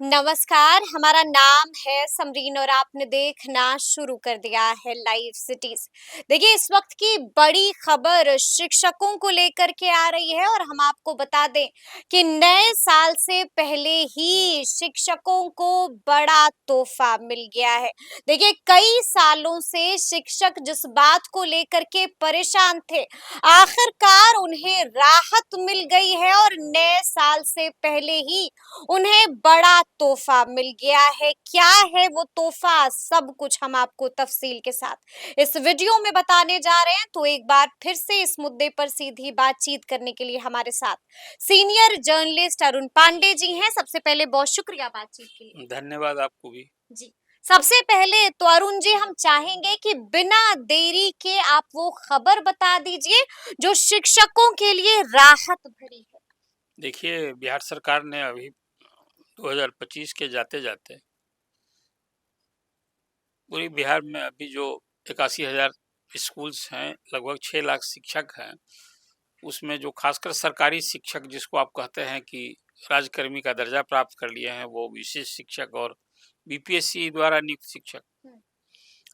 नमस्कार, हमारा नाम है समरीन और आपने देखना शुरू कर दिया है लाइव सिटीज। देखिए, इस वक्त की बड़ी खबर शिक्षकों को लेकर के आ रही है और हम आपको बता दें कि नए साल से पहले ही शिक्षकों को बड़ा तोहफा मिल गया है। देखिए, कई सालों से शिक्षक जिस बात को लेकर के परेशान थे, आखिरकार उन्हें राहत मिल गई है और नए साल से पहले ही उन्हें बड़ा तोहफा मिल गया है। क्या है वो तोहफा, सब कुछ हम आपको तफसील के साथ इस वीडियो में बताने जा रहे हैं। तो एक बार फिर से इस मुद्दे पर सीधी बातचीत करने के लिए हमारे साथ सीनियर जर्नलिस्ट अरुण पांडे जी हैं। सबसे पहले बहुत शुक्रिया बातचीत के लिए। धन्यवाद आपको भी। जी, सबसे पहले तो अरुण जी, हम चाहेंगे कि बिना देरी के आप वो खबर बता दीजिए जो शिक्षकों के लिए राहत भरी है। देखिए, बिहार सरकार ने अभी 2025 के जाते-जाते पूरी बिहार में अभी जो 81,000 स्कूल्स हैं, लगभग 6 लाख शिक्षक हैं, उसमें जो खासकर सरकारी शिक्षक जिसको आप कहते हैं कि राजकर्मी का दर्जा प्राप्त कर लिए हैं, वो विशेष शिक्षक और बीपीएससी द्वारा नियुक्त शिक्षक,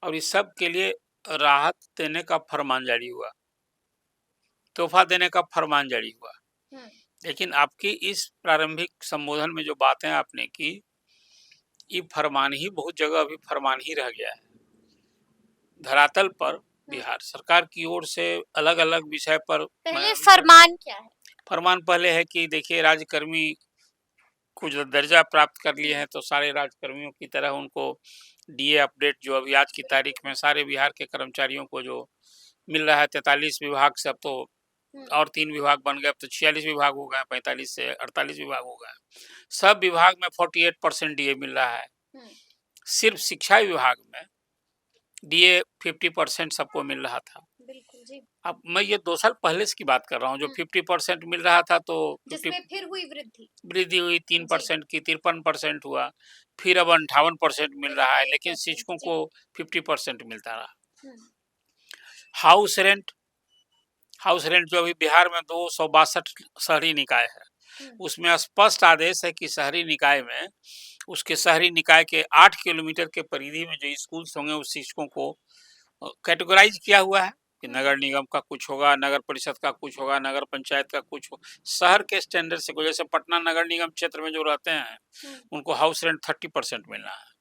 और इस सब के लिए राहत देने का फरमान जारी हुआ, तोहफा देने का फरमान जारी हुआ। लेकिन आपकी इस प्रारंभिक संबोधन में जो बातें आपने की, ये फरमान ही बहुत जगह अभी फरमान ही रह गया है। धरातल पर बिहार सरकार की ओर से अलग-अलग विषय पर पहले फरमान क्या है? फरमान पहले है कि देखिए, राज्यकर्मी को जो दर्जा प्राप्त कर लिए हैं, तो सारे राज्यकर्मियों की तरह उनको डीए अपडेट जो अभी आज की तारीख में सारे बिहार के कर्मचारियों को जो मिल रहा है, 43 विभाग से अब तो और 3 विभाग बन गए, अब तो 46 विभाग हो गए, 45 से 48 विभाग हो गए। सब विभाग में 48% डीए मिल रहा है। सिर्फ शिक्षा विभाग में डीए 50% सबको मिल रहा था। बिल्कुल जी। अब मैं ये 2 साल पहले की बात कर रहा हूँ, जो 50% मिल रहा था, तो जिसमें फिर हुई वृद्धि हुई 3% की, 53% हुआ, फिर अब 58% मिल रहा है, लेकिन शिक्षकों को 50% मिलता रहा। हाउस रेंट जो अभी बिहार में 262 शहरी निकाय है, उसमें स्पष्ट आदेश है कि शहरी निकाय में उसके शहरी निकाय के 8 किलोमीटर के परिधि में जो स्कूल्स होंगे, उस शिक्षकों को कैटेगराइज किया हुआ है कि नगर निगम का कुछ होगा, नगर परिषद का कुछ होगा, नगर पंचायत का कुछ हो, शहर के स्टैंडर्ड से। जैसे पटना नगर निगम क्षेत्र में जो रहते हैं, उनको हाउस रेंट 30% मिलना है।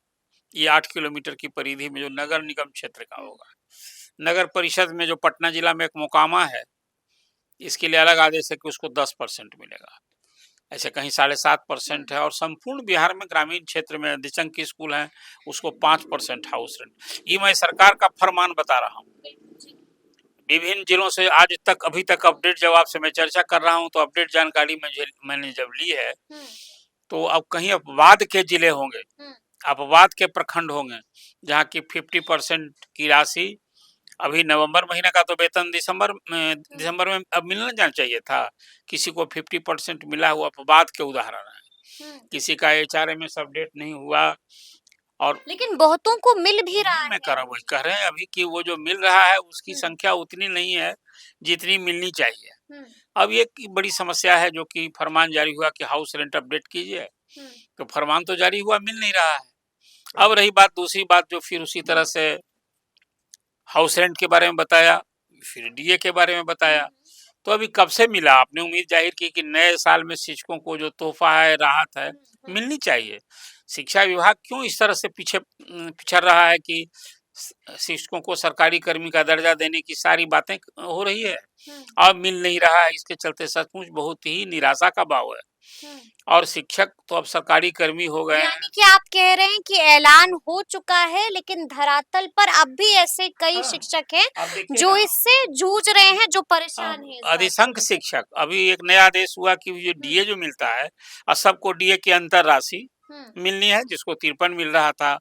ये 8 किलोमीटर की परिधि में जो नगर निगम क्षेत्र का होगा। नगर परिषद में जो पटना जिला में एक मोकामा है, इसके लिए अलग आदेश है कि उसको 10% मिलेगा। ऐसे कहीं 7.5% है, और संपूर्ण बिहार में ग्रामीण क्षेत्र में अधिसंख्य स्कूल हैं, उसको 5% हाउस रेंट। ये मैं सरकार का फरमान बता रहा हूँ। विभिन्न जिलों से आज तक अभी तक अपडेट जब आपसे मैं चर्चा कर रहा हूँ, तो अपडेट जानकारी मैंने जब ली है, तो अब कहीं अपवाद के जिले होंगे, अपवाद के प्रखंड होंगे, जहाँ की 50% की राशि अभी नवंबर महीने का तो वेतन दिसंबर में अब मिलना जाना चाहिए था, किसी को 50% मिला हुआ अपवाद के उदाहरण है। किसी का एचआरए में अपडेट नहीं हुआ, और लेकिन बहुतों को मिल भी रहा है। मैं वही कह रहे हैं अभी कि वो जो मिल रहा है उसकी संख्या उतनी नहीं है जितनी मिलनी चाहिए। अब ये बड़ी समस्या है जो कि फरमान जारी हुआ कि हाउस रेंट अपडेट कीजिए, तो फरमान तो जारी हुआ, मिल नहीं रहा है। अब रही बात दूसरी बात, जो फिर उसी तरह से हाउस रेंट के बारे में बताया, फिर डीए के बारे में बताया, तो अभी कब से मिला? आपने उम्मीद जाहिर की कि नए साल में शिक्षकों को जो तोहफा है, राहत है, मिलनी चाहिए। शिक्षा विभाग क्यों इस तरह से पीछे पिछड़ रहा है कि शिक्षकों को सरकारी कर्मी का दर्जा देने की सारी बातें हो रही है, अब मिल नहीं रहा है। इसके चलते सचमुच बहुत ही निराशा का भाव है, और शिक्षक तो अब सरकारी कर्मी हो गए हैं। यानी कि आप कह रहे हैं कि ऐलान हो चुका है, लेकिन धरातल पर अब भी ऐसे कई शिक्षक हैं जो इससे जूझ रहे हैं, जो परेशान हैं। अधिसंख्य शिक्षक, अभी एक नया आदेश हुआ कि ये डीए जो मिलता है, और सबको डीए की अंतर राशि मिलनी है, जिसको 53 मिल रहा था।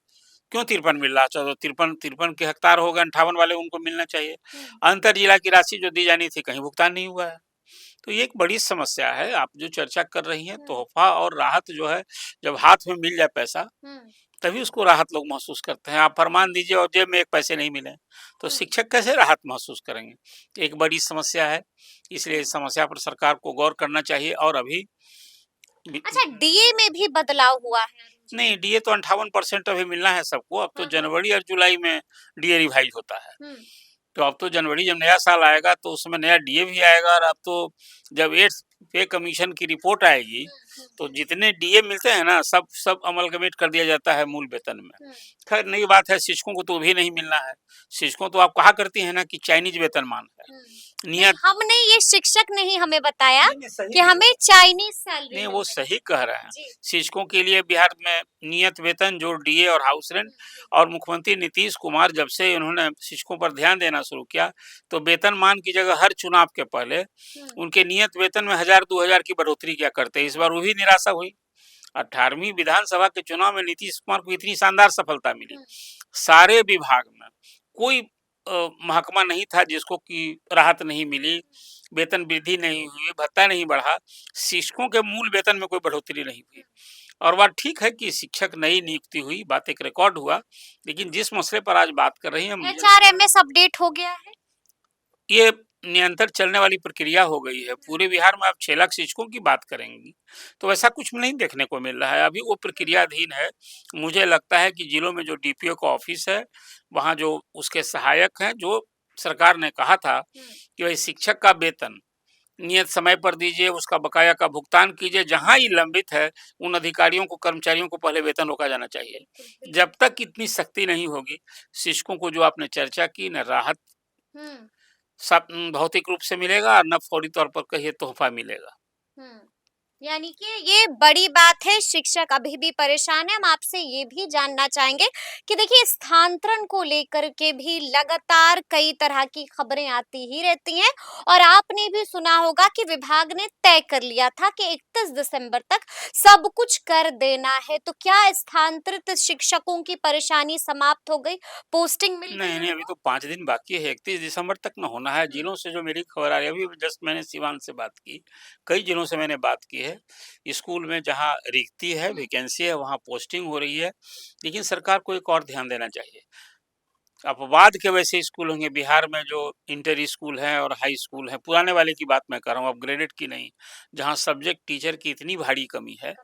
क्यों 53 मिल रहा? चलो 53 के हकदार हो गए, 58 वाले उनको मिलना चाहिए। अंतर जिला की राशि जो दी जानी थी, कहीं भुगतान नहीं हुआ है। तो ये एक बड़ी समस्या है। आप जो चर्चा कर रही हैं, तोहफा और राहत जो है, जब हाथ में मिल जाए पैसा, तभी उसको राहत लोग महसूस करते हैं। आप फरमान दीजिए और जेब में एक पैसे नहीं मिले, तो शिक्षक कैसे राहत महसूस करेंगे? एक बड़ी समस्या है, इसलिए इस समस्या पर सरकार को गौर करना चाहिए। और अभी अच्छा, डीए में भी बदलाव हुआ है? नहीं, डीए तो 58% अभी मिलना है सबको। अब तो जनवरी और जुलाई में डीए रिवाइज होता है। तो अब तो जनवरी जब नया साल आएगा तो उसमें नया डीए भी आएगा, और अब तो जब 8th पे कमीशन की रिपोर्ट आएगी तो जितने डीए मिलते हैं ना, सब सब अमलगमेट कर दिया जाता है मूल वेतन में। खैर नई बात है, शिक्षकों को तो भी नहीं मिलना है। शिक्षकों तो आप कहा करती हैं ना कि चाइनीज वेतनमान है। नहीं, नियत हमने ये शिक्षक नहीं हमें बताया नहीं, सही कि हमें चाइनीज सैलरी नहीं, मिल वो रही सही कह रहे हैं। जी। शिक्षकों के लिए बिहार में नियत वेतन जो डीए और हाउस रेंट, और मुख्यमंत्री नीतीश कुमार जब से उन्होंने शिक्षकों पर ध्यान देना शुरू किया, तो वेतनमान की जगह हर चुनाव के पहले उनके नियत वेतन में 1000-2000 की बढ़ोतरी किया करते। इस बार वो भी निराशा हुई। 18वीं विधानसभा के चुनाव में नीतीश कुमार को इतनी शानदार सफलता मिली। सारे विभाग में कोई महकमा नहीं था जिसको कि राहत नहीं मिली, वेतन वृद्धि नहीं हुई, भत्ता नहीं बढ़ा। शिक्षकों के मूल वेतन में कोई बढ़ोतरी नहीं हुई। और बात ठीक है कि शिक्षक नई नियुक्ति हुई, बात एक रिकॉर्ड हुआ, लेकिन जिस मसले पर आज बात कर रही हैं, मुझे एचआरएमएस अपडेट हो गया है। ये निरंतर चलने वाली प्रक्रिया हो गई है। पूरे बिहार में आप 6 लाख शिक्षकों की बात करेंगी, तो ऐसा कुछ नहीं देखने को मिल रहा है। अभी वो प्रक्रियाधीन है। मुझे लगता है कि जिलों में जो डीपीओ का ऑफिस है, वहाँ जो उसके सहायक हैं, जो सरकार ने कहा था कि भाई शिक्षक का वेतन नियत समय पर दीजिए, उसका बकाया का भुगतान कीजिए। जहाँ ये लंबित है, उन अधिकारियों को, कर्मचारियों को पहले वेतन रोका जाना चाहिए। जब तक इतनी सख्ती नहीं होगी, शिक्षकों को जो आपने चर्चा की, न राहत सब भौतिक रूप से मिलेगा, न फौरी तौर पर कहिए तोहफा मिलेगा। यानी कि ये बड़ी बात है, शिक्षक अभी भी परेशान है। हम आपसे ये भी जानना चाहेंगे कि देखिए स्थानांतरण को लेकर के भी लगातार कई तरह की खबरें आती ही रहती हैं, और आपने भी सुना होगा कि विभाग ने तय कर लिया था कि 31 दिसंबर तक सब कुछ कर देना है। तो क्या स्थानांतरित शिक्षकों की परेशानी समाप्त हो गई, पोस्टिंग मिल गई नहीं, नहीं, अभी तो 5 दिन बाकी है, 31 दिसंबर तक न होना है। जिलों से जो मेरी खबर आ रही है, अभी जस्ट मैंने सिवान से बात की, कई जिलों से मैंने बात की है। स्कूल में जहाँ रिक्ति है, वैकेंसी है, वहाँ पोस्टिंग हो रही है, लेकिन सरकार को एक और ध्यान देना चाहिए। अपवाद के वैसे स्कूल होंगे बिहार में जो इंटर स्कूल हैं और हाई स्कूल हैं, पुराने वाले की बात मैं कर रहा हूँ, अपग्रेडेड की नहीं, जहाँ सब्जेक्ट टीचर की इतनी भारी कमी है,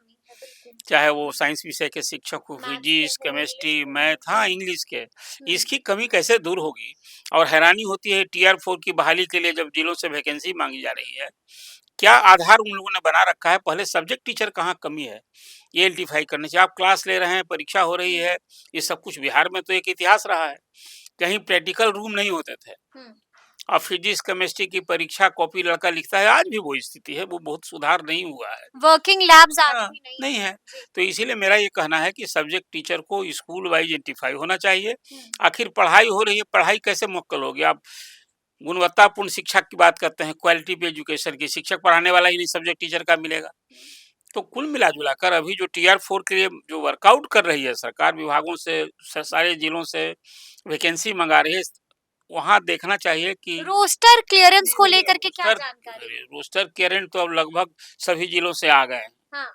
चाहे वो साइंस विषय के शिक्षक हो, फिजिक्स, केमिस्ट्री, मैथ, हाँ, इंग्लिश के, इसकी कमी कैसे दूर होगी? और हैरानी होती है टीआर 4 की बहाली के लिए जब जिलों से वैकेंसी मांगी जा रही है, क्या आधार उन लोगों ने बना रखा है? पहले सब्जेक्ट टीचर कहाँ कमी है, ये आइडेंटिफाई करना चाहिए। आप क्लास ले रहे हैं, परीक्षा हो रही है, ये सब कुछ बिहार में तो एक इतिहास रहा है। कहीं प्रैक्टिकल रूम नहीं होते थे। अब फिजिक्स, केमिस्ट्री की परीक्षा कॉपी लड़का लिखता है, आज भी वो स्थिति है, वो बहुत सुधार नहीं हुआ है। वर्किंग लैब्स हाँ, आज भी नहीं है। तो इसीलिए मेरा ये कहना है कि सब्जेक्ट टीचर को स्कूल वाइज आइडेंटिफाई होना चाहिए। आखिर पढ़ाई हो रही है, पढ़ाई कैसे मुक्कल होगी? आप गुणवत्तापूर्ण शिक्षा की बात करते हैं, क्वालिटी पे एजुकेशन की, शिक्षक पढ़ाने वाला ही नहीं सब्जेक्ट टीचर का मिलेगा। तो कुल मिला-जुला कर अभी जो टीआर 4 के लिए जो वर्कआउट कर रही है सरकार, विभागों से, सारे जिलों से वैकेंसी मंगा रही है, वहाँ देखना चाहिए कि रोस्टर क्लियरेंस को नहीं, लेकर के क्या रोस्टर जानकारी? रोस्टर क्लियरेंस तो अब लगभग सभी जिलों से आ गए हैं, हाँ।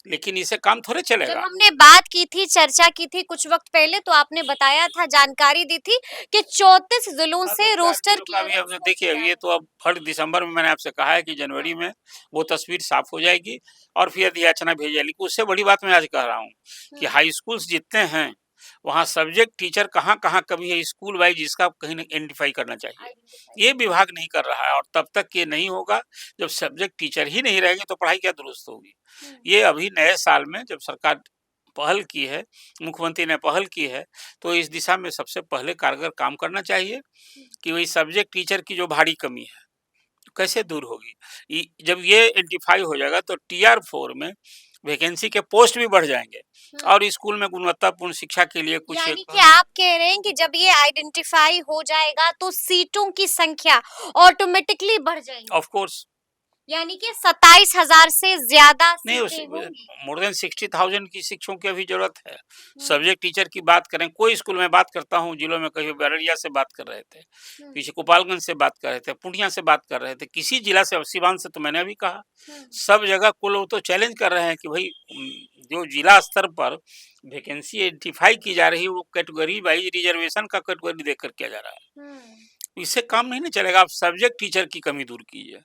लेकिन इससे काम थोड़े जब चलेगा। हमने बात की थी, चर्चा की थी कुछ वक्त पहले, तो आपने बताया था, जानकारी दी थी कि 34 जिलों हाँ, से तो रोस्टर का भी अब क्लियरेंस हो देखिए, चुका अब ये है। तो अब हर दिसंबर में मैंने आपसे कहा है कि जनवरी में वो तस्वीर साफ हो जाएगी और फिर अधियाचना भेज जाएगी। उससे बड़ी बात मैं आज कह रहा हूँ कि हाई स्कूल्स जितने हैं, वहाँ सब्जेक्ट टीचर कहाँ-कहाँ कमी है, स्कूल वाइज इसका कहीं न आइडेंटिफाई करना चाहिए। ये विभाग नहीं कर रहा है, और तब तक ये नहीं होगा, जब सब्जेक्ट टीचर ही नहीं रहेंगे तो पढ़ाई क्या दुरुस्त होगी? ये अभी नए साल में जब सरकार पहल की है, मुख्यमंत्री ने पहल की है, तो इस दिशा में सबसे पहले कारगर काम करना चाहिए कि वही सब्जेक्ट टीचर की जो भारी कमी है, तो कैसे दूर होगी? जब ये आइडेंटिफाई हो जाएगा तो टीआर 4 में वैकेंसी के पोस्ट भी बढ़ जाएंगे, और स्कूल में गुणवत्तापूर्ण शिक्षा के लिए कुछ यानी कि आप कह रहे हैं कि जब ये आइडेंटिफाई हो जाएगा तो सीटों की संख्या ऑटोमेटिकली बढ़ जाएगी। ऑफ कोर्स यानी कि 27,000 से ज्यादा नहीं, उस सीटें होंगी। मोर देन 60,000 की शिक्षकों की अभी ज़रूरत है। सब्जेक्ट टीचर की बात करें, कोई स्कूल में बात करता हूँ, जिलों में कहीं बरौनिया से बात कर रहे थे, पीछे गोपालगंज से बात कर रहे थे, पूर्णिया से बात कर रहे थे, किसी जिला से, सिवान से तो मैंने अभी कहा, सब जगह कुल वो तो चैलेंज कर रहे हैं कि भाई जो जिला स्तर पर वैकेंसी आइडेंटिफाई की जा रही है, वो कैटेगरी वाइज रिजर्वेशन का कैटेगरी देख कर किया जा रहा है। इससे काम नहीं ना चलेगा। आप सब्जेक्ट टीचर की कमी दूर कीजिए,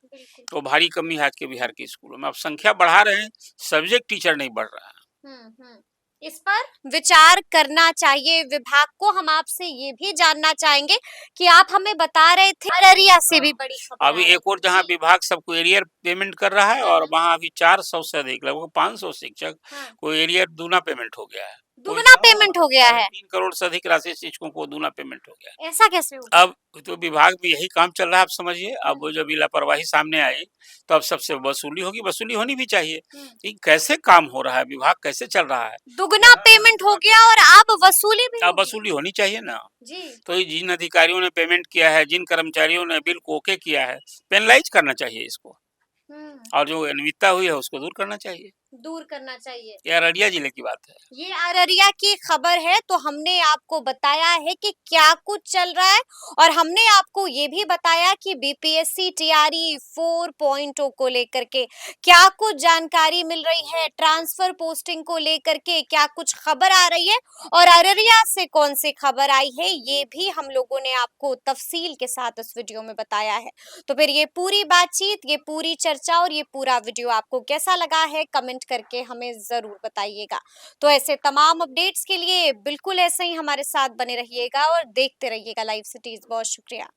तो भारी कमी है आज के बिहार के स्कूलों में। आप संख्या बढ़ा रहे हैं, सब्जेक्ट टीचर नहीं बढ़ रहा है। इस पर विचार करना चाहिए विभाग को। हम आपसे ये भी जानना चाहेंगे कि आप हमें बता रहे थे अररिया से भी हाँ, बड़ी खबर आ अभी रही एक और है जहाँ जी। विभाग सबको एरियर पेमेंट कर रहा है और वहाँ अभी 400 से अधिक लगभग 500 शिक्षक हाँ, को एरियर दूना पेमेंट हो गया है। कोई दुगना पेमेंट हो गया साढ़े है। 3 करोड़ से अधिक राशि शिक्षकों को दूना पेमेंट हो गया है। ऐसा कैसे हो गया? अब तो विभाग में यही काम चल रहा है, आप समझिए। अब वो जब लापरवाही सामने आई तो अब सबसे वसूली होगी, वसूली होनी भी चाहिए कि कैसे काम हो रहा है, विभाग कैसे चल रहा है। दुगना पेमेंट हो गया और अब वसूली भी अब होगी। वसूली होनी चाहिए ना। जी। तो ये जिन अधिकारियों ने पेमेंट किया है, जिन कर्मचारियों ने बिल को ओके किया है, पेनलाइज करना चाहिए इसको हम्म। और जो अनियमितता हुई है उसको दूर करना चाहिए। दूर करना चाहिए। ये अररिया जिले की बात है। ये अररिया की खबर है, तो हमने आपको बताया है कि क्या कुछ चल रहा है और हमने आपको ये भी बताया कि बीपीएससी टीआरई 4.0 को लेकर के क्या कुछ जानकारी मिल रही है, ट्रांसफर पोस्टिंग को लेकर के क्या कुछ खबर आ रही है और अररिया से कौन सी खबर आई है, ये भी हम लोगों ने आपको तफसील के साथ इस वीडियो में बताया है। तो फिर ये पूरी बातचीत, ये पूरी चर्चा और ये पूरा वीडियो आपको कैसा लगा है, कमेंट करके हमें जरूर बताइएगा। तो ऐसे तमाम अपडेट्स के लिए बिल्कुल ऐसे ही हमारे साथ बने रहिएगा और देखते रहिएगा लाइव सिटीज। बहुत शुक्रिया।